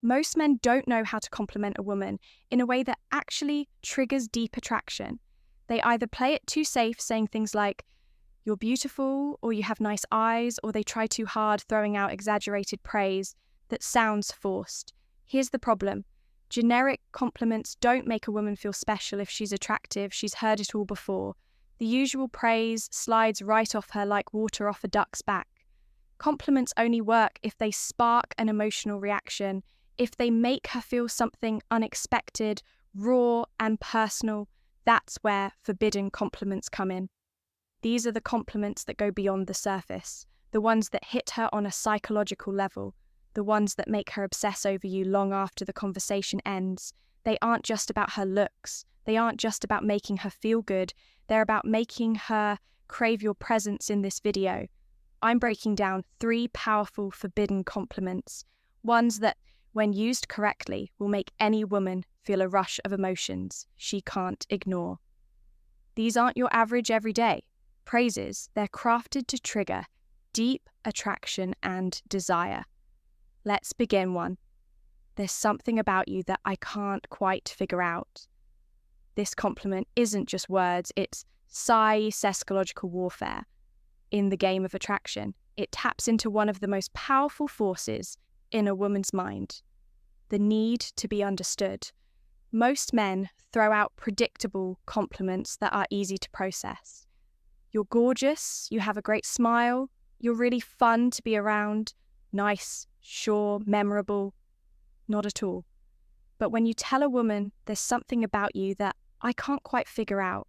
Most men don't know how to compliment a woman in a way that actually triggers deep attraction. They either play it too safe, saying things like, "You're beautiful," or "You have nice eyes," or they try too hard, throwing out exaggerated praise that sounds forced. Here's the problem. Generic compliments don't make a woman feel special if she's attractive. She's heard it all before. The usual praise slides right off her like water off a duck's back. Compliments only work if they spark an emotional reaction, if they make her feel something unexpected, raw, and personal. That's where forbidden compliments come in. These are the compliments that go beyond the surface, the ones that hit her on a psychological level, the ones that make her obsess over you long after the conversation ends. They aren't just about her looks. They aren't just about making her feel good. They're about making her crave your presence in this video. I'm breaking down 3 powerful forbidden compliments, ones that, when used correctly, will make any woman feel a rush of emotions she can't ignore. These aren't your average everyday praises. They're crafted to trigger deep attraction and desire. Let's begin one. There's something about you that I can't quite figure out. This compliment isn't just words, it's psychological warfare. In the game of attraction, it taps into one of the most powerful forces in a woman's mind, the need to be understood. Most men throw out predictable compliments that are easy to process. You're gorgeous, you have a great smile, you're really fun to be around, nice, sure, memorable. Not at all. But when you tell a woman there's something about you that I can't quite figure out,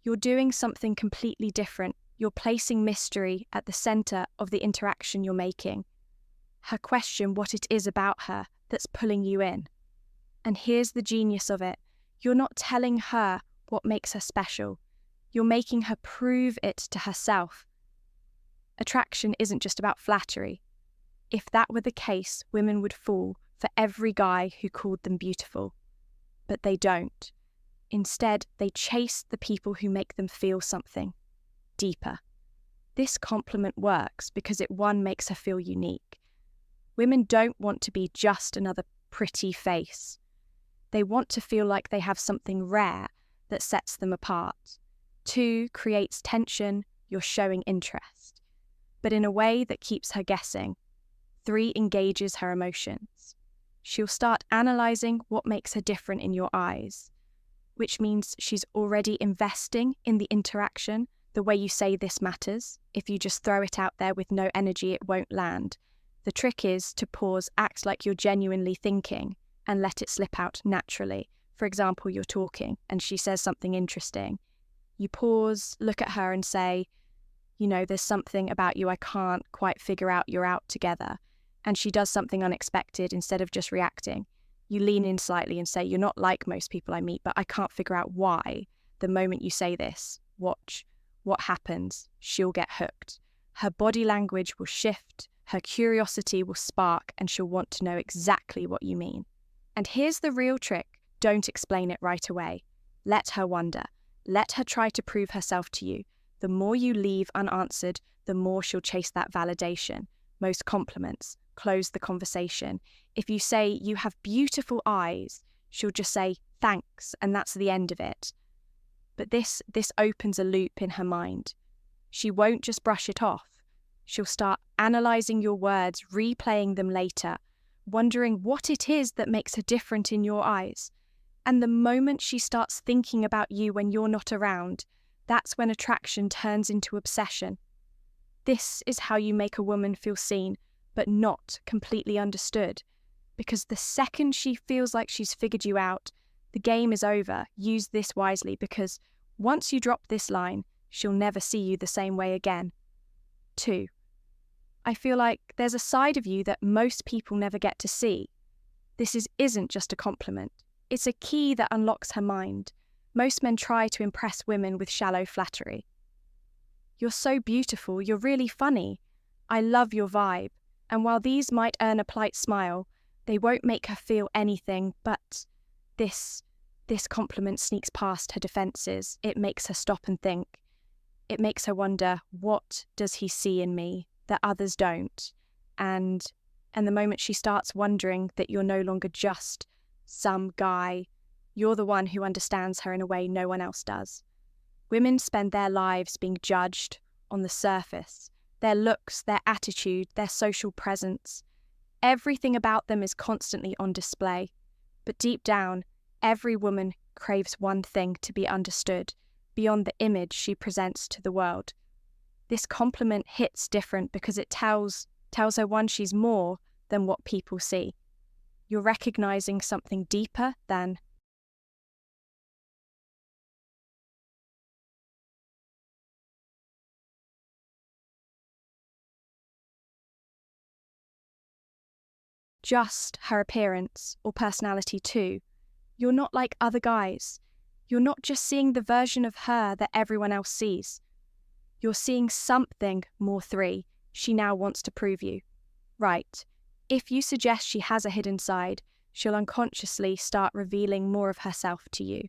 you're doing something completely different. You're placing mystery at the center of the interaction you're making. Her question what it is about her that's pulling you in. And here's the genius of it. You're not telling her what makes her special. You're making her prove it to herself. Attraction isn't just about flattery. If that were the case, women would fall for every guy who called them beautiful. But they don't. Instead, they chase the people who make them feel something deeper. This compliment works because it, one, makes her feel unique. Women don't want to be just another pretty face. They want to feel like they have something rare that sets them apart. 2, creates tension, you're showing interest, but in a way that keeps her guessing. 3, engages her emotions. She'll start analysing what makes her different in your eyes, which means she's already investing in the interaction. The way you say this matters. If you just throw it out there with no energy, it won't land. The trick is to pause, act like you're genuinely thinking, and let it slip out naturally. For example, you're talking and she says something interesting. You pause, look at her and say, there's something about you I can't quite figure out, you're out together. And she does something unexpected. Instead of just reacting, you lean in slightly and say, you're not like most people I meet, but I can't figure out why. The moment you say this, watch what happens. She'll get hooked. Her body language will shift, her curiosity will spark, and she'll want to know exactly what you mean. And here's the real trick. Don't explain it right away. Let her wonder. Let her try to prove herself to you. The more you leave unanswered, the more she'll chase that validation. Most compliments close the conversation. If you say, you have beautiful eyes, she'll just say, thanks, and that's the end of it. But this opens a loop in her mind. She won't just brush it off. She'll start analysing your words, replaying them later, wondering what it is that makes her different in your eyes. And the moment she starts thinking about you when you're not around, that's when attraction turns into obsession. This is how you make a woman feel seen, but not completely understood. Because the second she feels like she's figured you out, the game is over. Use this wisely, because once you drop this line, she'll never see you the same way again. 2, I feel like there's a side of you that most people never get to see. This isn't just a compliment. It's a key that unlocks her mind. Most men try to impress women with shallow flattery. You're so beautiful, you're really funny. I love your vibe. And while these might earn a polite smile, they won't make her feel anything but this compliment sneaks past her defenses. It makes her stop and think. It makes her wonder, what does he see in me that others don't? And And the moment she starts wondering that you're no longer just some guy, you're the one who understands her in a way no one else does. Women spend their lives being judged on the surface, their looks, their attitude, their social presence. Everything about them is constantly on display. But deep down, every woman craves one thing: to be understood, beyond the image she presents to the world. This compliment hits different because it tells her, one, she's more than what people see. You're recognizing something deeper than just her appearance or personality too. You're not like other guys. You're not just seeing the version of her that everyone else sees. You're seeing something more. 3. She now wants to prove you right. If you suggest she has a hidden side, she'll unconsciously start revealing more of herself to you.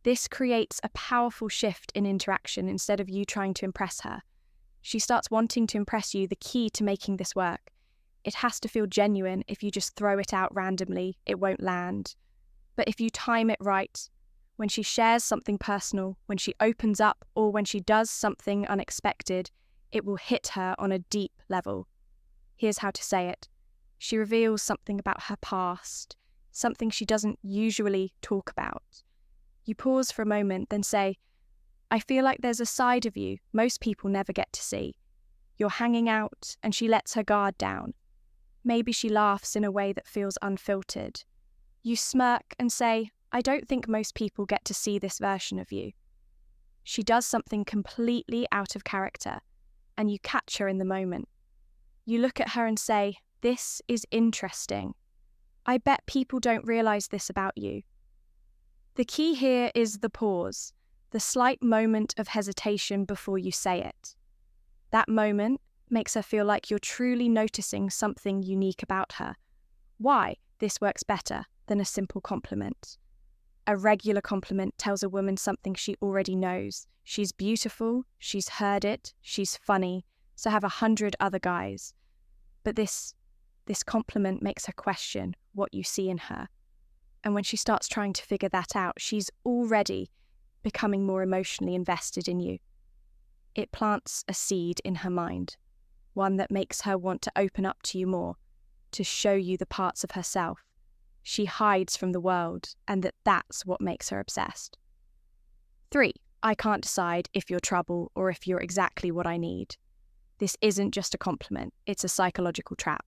This creates a powerful shift in interaction. Instead of you trying to impress her, she starts wanting to impress you. The key to making this work: it has to feel genuine. If you just throw it out randomly, it won't land. But if you time it right, when she shares something personal, when she opens up, or when she does something unexpected, it will hit her on a deep level. Here's how to say it. She reveals something about her past, something she doesn't usually talk about. You pause for a moment, then say, "I feel like there's a side of you most people never get to see." You're hanging out, and she lets her guard down. Maybe she laughs in a way that feels unfiltered. You smirk and say, "I don't think most people get to see this version of you." She does something completely out of character, and you catch her in the moment. You look at her and say, "This is interesting. I bet people don't realize this about you." The key here is the pause, the slight moment of hesitation before you say it. That moment makes her feel like you're truly noticing something unique about her. Why? This works better than a simple compliment. A regular compliment tells a woman something she already knows. She's beautiful, she's heard it, she's funny, so have 100 other guys. But this compliment makes her question what you see in her. And when she starts trying to figure that out, she's already becoming more emotionally invested in you. It plants a seed in her mind, one that makes her want to open up to you more, to show you the parts of herself she hides from the world, and that's what makes her obsessed. 3. I can't decide if you're trouble or if you're exactly what I need. This isn't just a compliment, it's a psychological trap.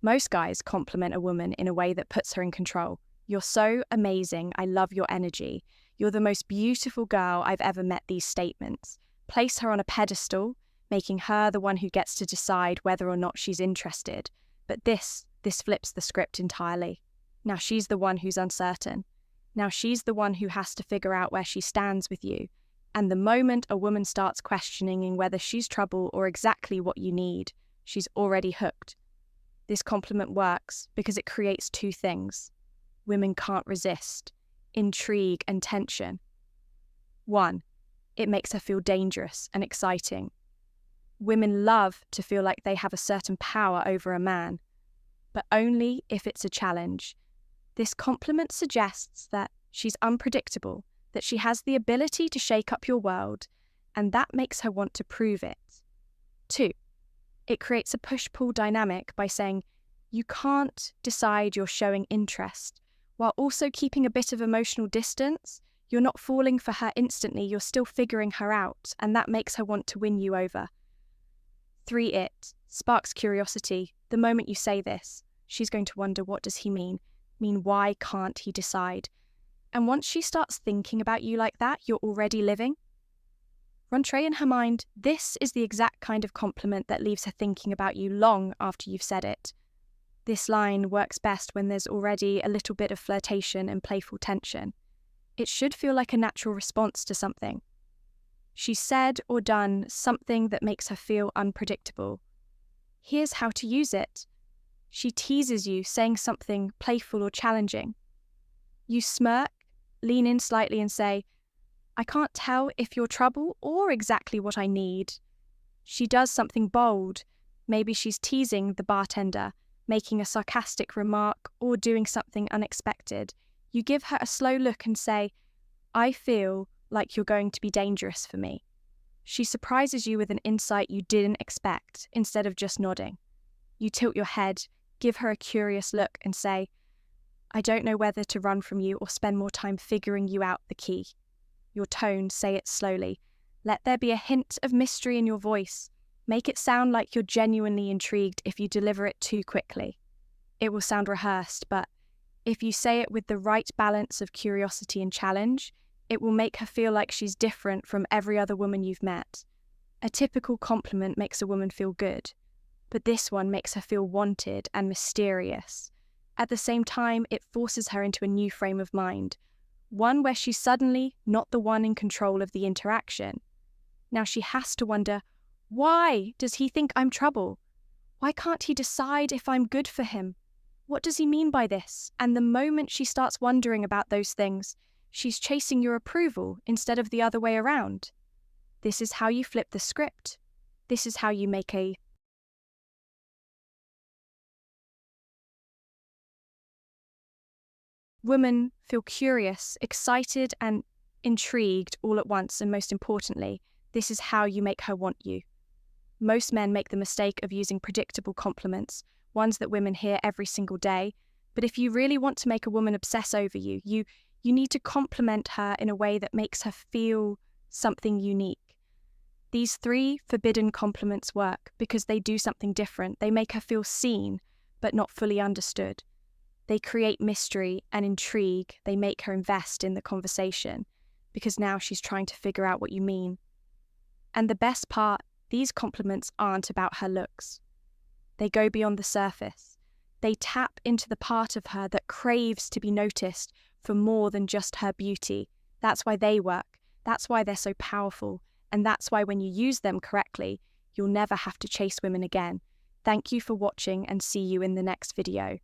Most guys compliment a woman in a way that puts her in control. "You're so amazing, I love your energy. You're the most beautiful girl I've ever met." These statements place her on a pedestal, making her the one who gets to decide whether or not she's interested. But this flips the script entirely. Now she's the one who's uncertain. Now she's the one who has to figure out where she stands with you. And the moment a woman starts questioning whether she's trouble or exactly what you need, she's already hooked. This compliment works because it creates 2 things women can't resist: intrigue and tension. 1, it makes her feel dangerous and exciting. Women love to feel like they have a certain power over a man, but only if it's a challenge. This compliment suggests that she's unpredictable, that she has the ability to shake up your world, and that makes her want to prove it. 2, it creates a push-pull dynamic by saying, you can't decide you're showing interest, while also keeping a bit of emotional distance. You're not falling for her instantly, you're still figuring her out, and that makes her want to win you over. 3, it sparks curiosity. The moment you say this, she's going to wonder, what does he mean? Why can't he decide? And once she starts thinking about you like that, you're already living. Rentrée in her mind, this is the exact kind of compliment that leaves her thinking about you long after you've said it. This line works best when there's already a little bit of flirtation and playful tension. It should feel like a natural response to something. She's said or done something that makes her feel unpredictable. Here's how to use it. She teases you, saying something playful or challenging. You smirk, lean in slightly and say, I can't tell if you're trouble or exactly what I need. She does something bold. Maybe she's teasing the bartender. making a sarcastic remark, or doing something unexpected, you give her a slow look and say, "I feel like you're going to be dangerous for me." She surprises you with an insight you didn't expect, instead of just nodding. You tilt your head, give her a curious look, and say, "I don't know whether to run from you or spend more time figuring you out the key." Your tone, say it slowly. Let there be a hint of mystery in your voice. Make it sound like you're genuinely intrigued if you deliver it too quickly. It will sound rehearsed, but if you say it with the right balance of curiosity and challenge, it will make her feel like she's different from every other woman you've met. A typical compliment makes a woman feel good, but this one makes her feel wanted and mysterious. At the same time, it forces her into a new frame of mind, one where she's suddenly not the one in control of the interaction. Now she has to wonder, why does he think I'm trouble? Why can't he decide if I'm good for him? What does he mean by this? And the moment she starts wondering about those things, she's chasing your approval instead of the other way around. This is how you flip the script. This is how you make a woman feel curious, excited, and intrigued all at once. And most importantly, this is how you make her want you. Most men make the mistake of using predictable compliments, ones that women hear every single day. But if you really want to make a woman obsess over you, you need to compliment her in a way that makes her feel something unique. These 3 forbidden compliments work because they do something different. They make her feel seen, but not fully understood. They create mystery and intrigue. They make her invest in the conversation because now she's trying to figure out what you mean. And the best part, these compliments aren't about her looks. They go beyond the surface. They tap into the part of her that craves to be noticed for more than just her beauty. That's why they work. That's why they're so powerful. And that's why when you use them correctly, you'll never have to chase women again. Thank you for watching and see you in the next video.